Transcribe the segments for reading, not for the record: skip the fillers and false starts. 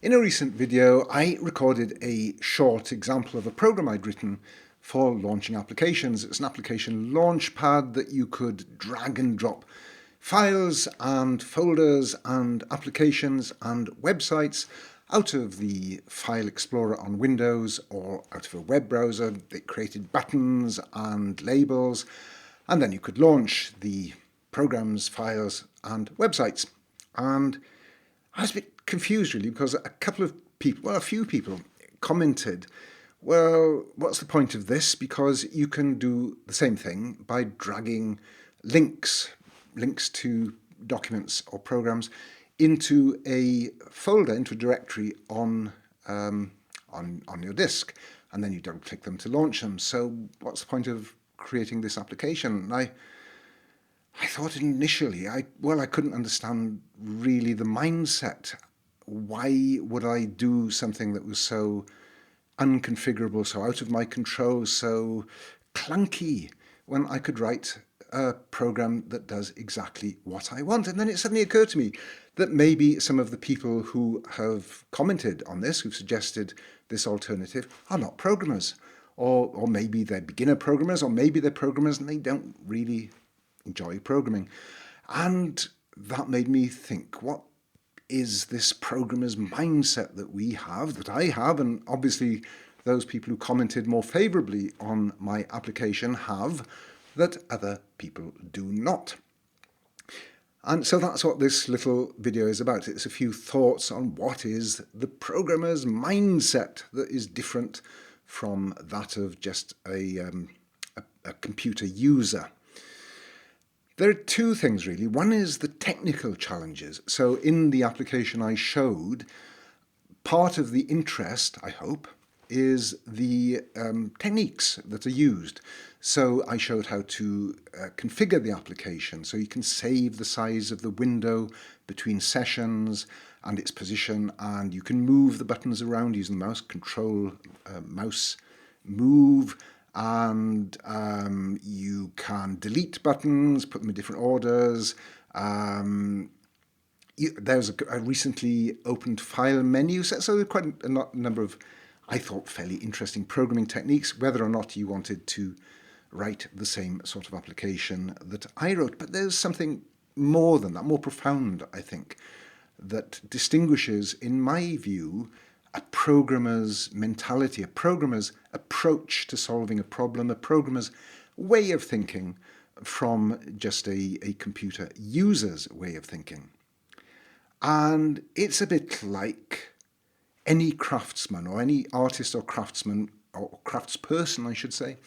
In a recent video, I recorded a short example of a program I'd written for launching applications. It's an application launchpad that you could drag and drop files and folders and applications and websites out of the File Explorer on Windows or out of a web browser. It created buttons and labels, and then you could launch the programs, files and websites. And I was a bit confused really, because a few people commented, well, what's the point of this? Because you can do the same thing by dragging links to documents or programs into a folder, into a directory on your disk, and then you don't click them to launch them. So what's the point of creating this application? And I thought initially, I couldn't understand really the mindset. Why would I do something that was so unconfigurable, so out of my control, so clunky, when I could write a program that does exactly what I want? And then it suddenly occurred to me that maybe some of the people who have commented on this, who've suggested this alternative, are not programmers. Or maybe they're beginner programmers, or maybe they're programmers and they don't really enjoy programming. And that made me think, what is this programmer's mindset that I have, and obviously those people who commented more favourably on my application have, that other people do not? And so that's what this little video is about. It's a few thoughts on what is the programmer's mindset that is different from that of just a computer user. There are two things really. One is the technical challenges. So in the application I showed, part of the interest, I hope, is the techniques that are used. So I showed how to configure the application, so you can save the size of the window between sessions and its position, and you can move the buttons around using the mouse, control mouse move, and you can delete buttons, put them in different orders. There's a recently opened file menu, so there are quite a number of, I thought, fairly interesting programming techniques, whether or not you wanted to write the same sort of application that I wrote. But there's something more than that, more profound, I think, that distinguishes, in my view, a programmer's mentality, a programmer's approach to solving a problem, a programmer's way of thinking from just a computer user's way of thinking. And it's a bit like any craftsman or any artist or craftsman, or craftsperson, I should say,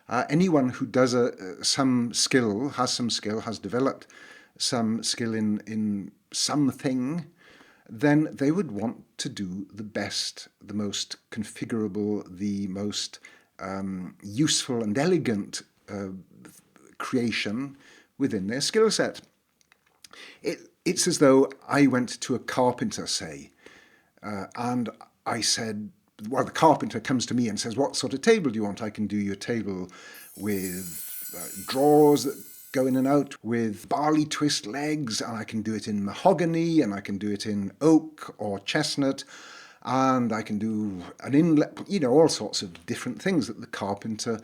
anyone who does some skill, has developed some skill in something, then they would want to do the best, the most configurable, the most useful and elegant creation within their skill set. It's as though I went to a carpenter, say, and I said, well, the carpenter comes to me and says, what sort of table do you want? I can do you a table with drawers that go in and out, with barley twist legs, and I can do it in mahogany, and I can do it in oak or chestnut, and I can do an inlet, all sorts of different things that the carpenter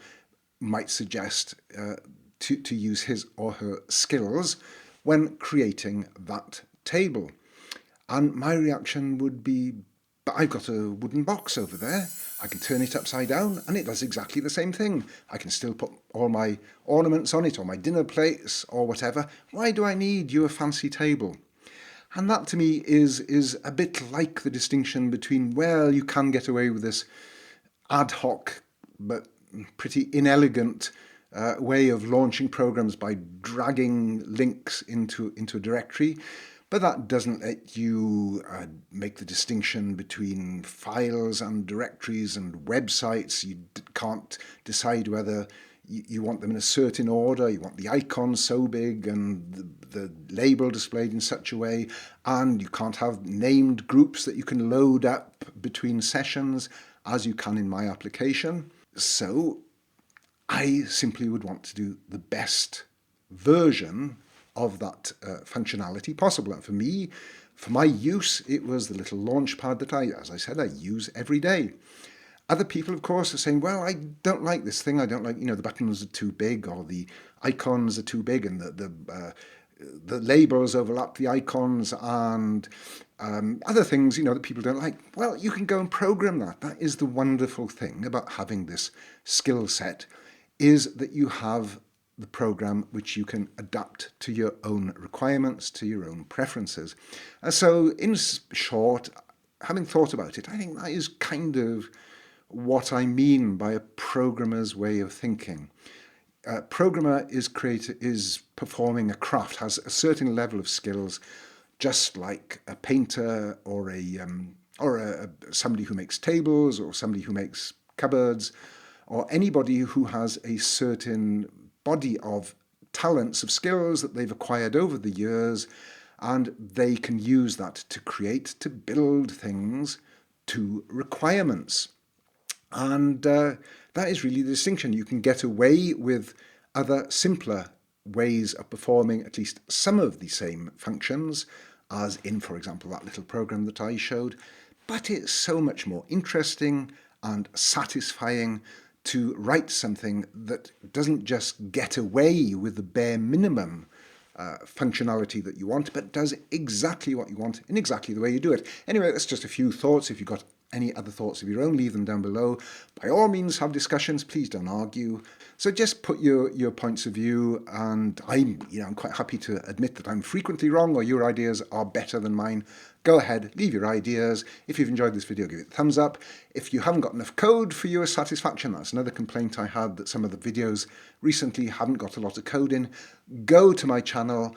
might suggest to use his or her skills when creating that table. And my reaction would be, but I've got a wooden box over there. I can turn it upside down and it does exactly the same thing. I can still put all my ornaments on it, or my dinner plates or whatever. Why do I need your fancy table? And that to me is a bit like the distinction between, well, you can get away with this ad hoc but pretty inelegant way of launching programs by dragging links into a directory. But that doesn't let you make the distinction between files and directories and websites. You can't decide whether you want them in a certain order, you want the icon so big and the label displayed in such a way, and you can't have named groups that you can load up between sessions as you can in my application. So I simply would want to do the best version of that functionality possible. And for me, For my use, it was the little launchpad that as I said, I use every day. Other people, of course, are saying, well, I don't like this thing. I don't like, the buttons are too big, or the icons are too big, and the labels overlap the icons, and other things, that people don't like. Well, you can go and program that. That is the wonderful thing about having this skill set, is that you have the program which you can adapt to your own requirements, to your own preferences. So in short, having thought about it, I think that is kind of what I mean by a programmer's way of thinking. A programmer is performing a craft, has a certain level of skills, just like a painter or somebody who makes tables, or somebody who makes cupboards, or anybody who has a certain body of talents, of skills that they've acquired over the years, and they can use that to create, to build things to requirements. And that is really the distinction. You can get away with other simpler ways of performing at least some of the same functions, as in, for example, that little program that I showed, but it's so much more interesting and satisfying to write something that doesn't just get away with the bare minimum functionality that you want, but does exactly what you want in exactly the way you do it. Anyway, that's just a few thoughts. If you've got any other thoughts of your own, leave them down below. By all means, have discussions. Please don't argue. So just put your points of view, and I'm quite happy to admit that I'm frequently wrong, or your ideas are better than mine. Go ahead, leave your ideas. If you've enjoyed this video, give it a thumbs up. If you haven't got enough code for your satisfaction, that's another complaint I had, that some of the videos recently haven't got a lot of code in. Go to my channel,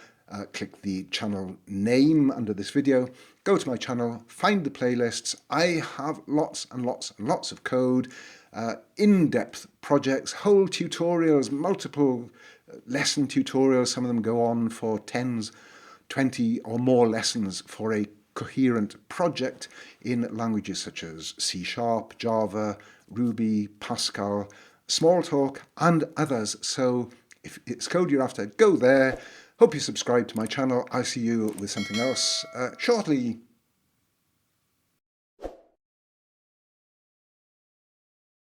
click the channel name under this video, go to my channel, find the playlists. I have lots and lots and lots of code, in-depth projects, whole tutorials, multiple lesson tutorials. Some of them go on for 20 or more lessons for a coherent project in languages such as C#, Java, Ruby, Pascal, Smalltalk, and others. So if it's code you're after, go there. Hope you subscribe to my channel. I'll see you with something else shortly.